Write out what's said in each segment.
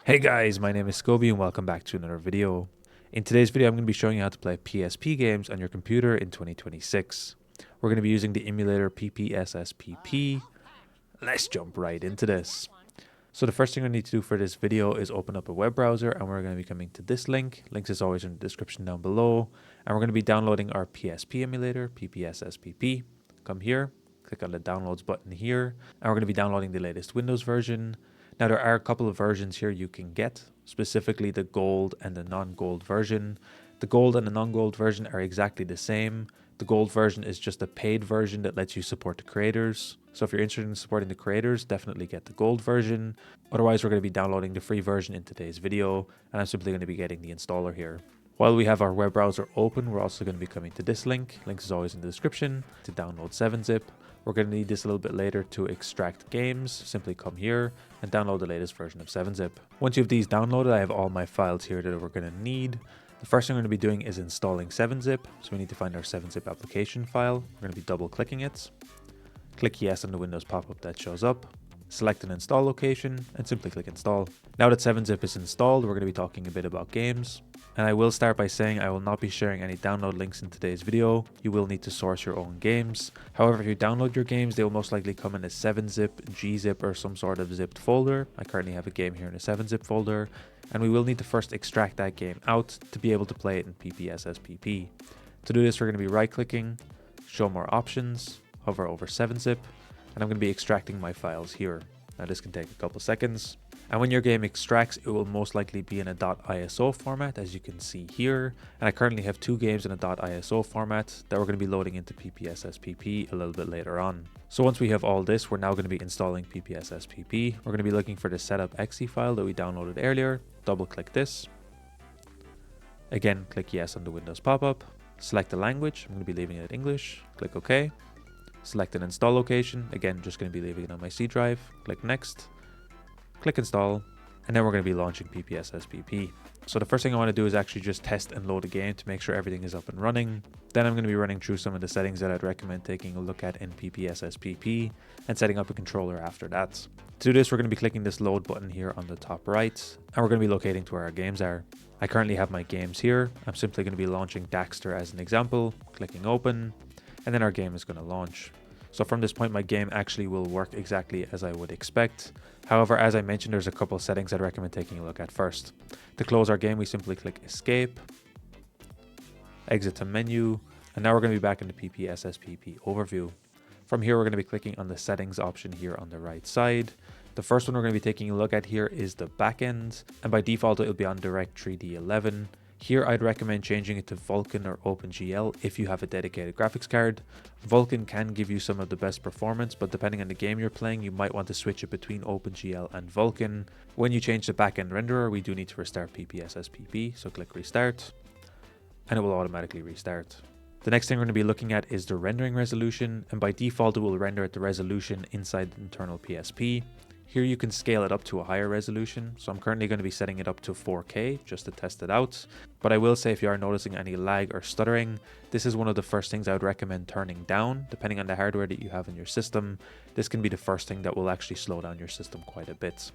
Hey guys, my name is Scoby and welcome back to another video. In today's video, I'm going to be showing you how to play PSP games on your computer in 2026. We're going to be using the emulator PPSSPP. Let's jump right into this. So the first thing I need to do for this video is open up a web browser, and we're going to be coming to this link. Links is always in the description down below. And we're going to be downloading our PSP emulator, PPSSPP. Come here, click on the downloads button here, and we're going to be downloading the latest Windows version. Now there are a couple of versions here you can get, specifically the gold and the non-gold version. The gold and the non-gold version are exactly the same. The gold version is just a paid version that lets you support the creators. So if you're interested in supporting the creators, definitely get the gold version. Otherwise, we're going to be downloading the free version in today's video, and I'm simply going to be getting the installer here. While we have our web browser open, we're also going to be coming to this link. Links is always in the description to download 7-zip. We're going to need this a little bit later to extract games. Simply come here and download the latest version of 7-zip. Once you have these downloaded, I have all my files here that we're going to need. The first thing we're going to be doing is installing 7-zip. So we need to find our 7-zip application file. We're going to be double clicking it. Click yes on the Windows pop-up that shows up. Select an install location and simply click install. Now that 7-zip is installed, we're going to be talking a bit about games. And I will start by saying I will not be sharing any download links in today's video. You will need to source your own games. However, if you download your games, they will most likely come in a 7-zip, gzip, or some sort of zipped folder. I currently have a game here in a 7-zip folder, and we will need to first extract that game out to be able to play it in PPSSPP. To do this, we're going to be right-clicking, show more options, hover over 7-zip, and I'm going to be extracting my files here. Now this can take a couple seconds. And when your game extracts, it will most likely be in a .iso format, as you can see here. And I currently have 2 games in a .iso format that we're going to be loading into PPSSPP a little bit later on. So once we have all this, we're now going to be installing PPSSPP. We're going to be looking for the setup.exe file that we downloaded earlier. Double click this. Again, click yes on the Windows pop-up. Select the language. I'm going to be leaving it English. Click OK. Select an install location. Again, just going to be leaving it on my C drive. Click next. Click install, and then we're going to be launching PPSSPP. So the first thing I want to do is actually just test and load a game to make sure everything is up and running. Then I'm going to be running through some of the settings that I'd recommend taking a look at in PPSSPP and setting up a controller after that. To do this, we're going to be clicking this load button here on the top right, and we're going to be locating to where our games are. I currently have my games here. I'm simply going to be launching Daxter as an example, clicking open, and then our game is going to launch. So from this point, my game actually will work exactly as I would expect. However, as I mentioned, there's a couple of settings I'd recommend taking a look at first. To close our game, we simply click escape, exit to menu, and now we're going to be back in the PPSSPP overview. From here, we're going to be clicking on the settings option here on the right side. The first one we're going to be taking a look at here is the backend, and by default, it'll be on Direct3D 11. Here, I'd recommend changing it to Vulkan or OpenGL if you have a dedicated graphics card. Vulkan can give you some of the best performance, but depending on the game you're playing, you might want to switch it between OpenGL and Vulkan. When you change the backend renderer, we do need to restart PPSSPP, so click restart, and it will automatically restart. The next thing we're going to be looking at is the rendering resolution, and by default, it will render at the resolution inside the internal PSP. Here you can scale it up to a higher resolution, so I'm currently going to be setting it up to 4K just to test it out. But I will say if you are noticing any lag or stuttering, this is one of the first things I would recommend turning down, depending on the hardware that you have in your system. This can be the first thing that will actually slow down your system quite a bit.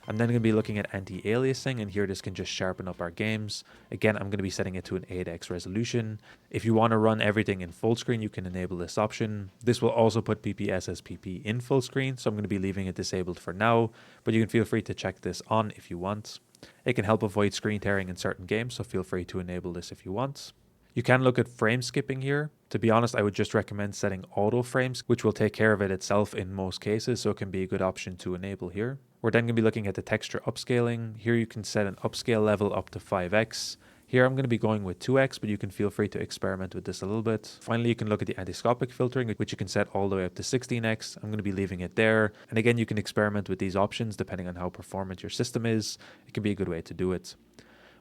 I'm then going to be looking at anti-aliasing, and here this can just sharpen up our games. Again, I'm going to be setting it to an 8x resolution. If you want to run everything in full screen, you can enable this option. This will also put PPSSPP in full screen, so I'm going to be leaving it disabled for now, but you can feel free to check this on if you want. It can help avoid screen tearing in certain games, so feel free to enable this if you want. You can look at frame skipping here. To be honest, I would just recommend setting auto frames, which will take care of it itself in most cases, so it can be a good option to enable here. We're then going to be looking at the texture upscaling. Here you can set an upscale level up to 5x. Here I'm going to be going with 2x, but you can feel free to experiment with this a little bit. Finally, you can look at the antiscopic filtering, which you can set all the way up to 16x. I'm going to be leaving it there. And again, you can experiment with these options depending on how performant your system is. It can be a good way to do it.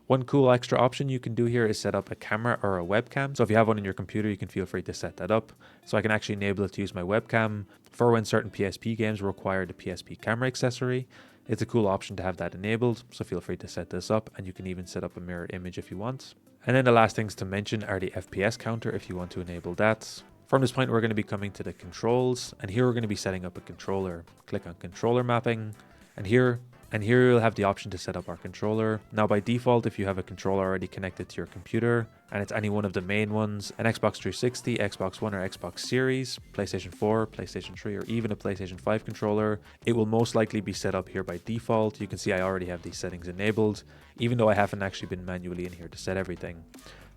One cool extra option you can do here is set up a camera or a webcam. So if you have one on your computer, you can feel free to set that up. So I can actually enable it to use my webcam for when certain PSP games require the PSP camera accessory. It's a cool option to have that enabled, so feel free to set this up, and you can even set up a mirror image if you want. And then the last things to mention are the FPS counter if you want to enable that. From this point, we're going to be coming to the controls, and here we're going to be setting up a controller. Click on controller mapping, and here And here you'll have the option to set up our controller. Now by default, if you have a controller already connected to your computer, and it's any one of the main ones, an Xbox 360, Xbox One or Xbox Series, PlayStation 4, PlayStation 3, or even a PlayStation 5 controller, it will most likely be set up here by default. You can see I already have these settings enabled, even though I haven't actually been manually in here to set everything.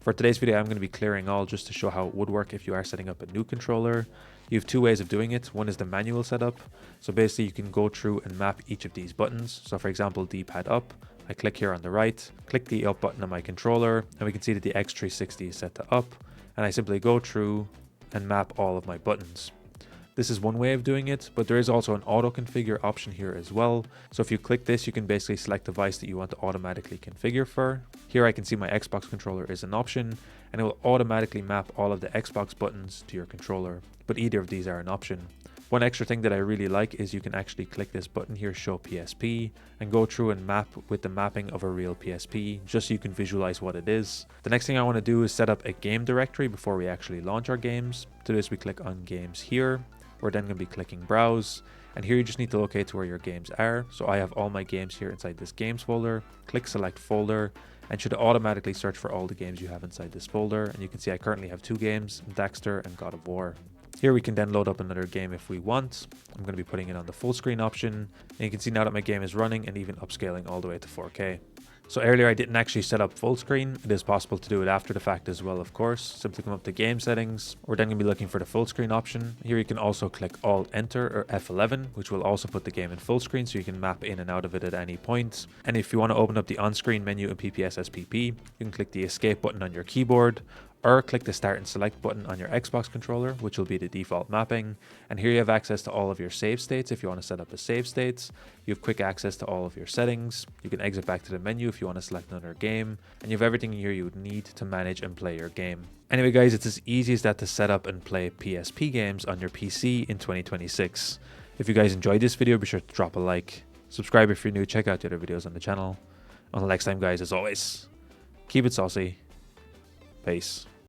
For today's video, I'm going to be clearing all just to show how it would work if you are setting up a new controller. You have two ways of doing it. One is the manual setup. So basically you can go through and map each of these buttons. So for example, D-pad up, I click here on the right, click the up button on my controller, and we can see that the X360 is set to up. And I simply go through and map all of my buttons. This is one way of doing it, but there is also an auto configure option here as well. So if you click this, you can basically select the device that you want to automatically configure for. Here I can see my Xbox controller is an option, and it will automatically map all of the Xbox buttons to your controller, but either of these are an option. One extra thing that I really like is you can actually click this button here, show PSP, and go through and map with the mapping of a real PSP, just so you can visualize what it is. The next thing I want to do is set up a game directory before we actually launch our games. To this we click on games here. We're then going to be clicking browse, and here you just need to locate to where your games are. So I have all my games here inside this games folder. Click select folder, and should automatically search for all the games you have inside this folder. And you can see I currently have two games, Daxter and God of War. Here we can then load up another game if we want. I'm going to be putting it on the full screen option, and you can see now that my game is running and even upscaling all the way to 4K. So earlier I didn't actually set up full screen. It is possible to do it after the fact as well, of course. Simply come up to game settings. We're then going to be looking for the full screen option. Here you can also click Alt Enter or F11, which will also put the game in full screen so you can map in and out of it at any point. And if you want to open up the on-screen menu in PPSSPP, you can click the escape button on your keyboard, or click the start and select button on your Xbox controller, which will be the default mapping. And here you have access to all of your save states if you want to set up a save states. You have quick access to all of your settings. You can exit back to the menu if you want to select another game. And you have everything here you would need to manage and play your game. Anyway guys, it's as easy as that to set up and play PSP games on your PC in 2026. If you guys enjoyed this video, be sure to drop a like. Subscribe if you're new, check out the other videos on the channel. Until next time guys, as always, keep it saucy. Peace.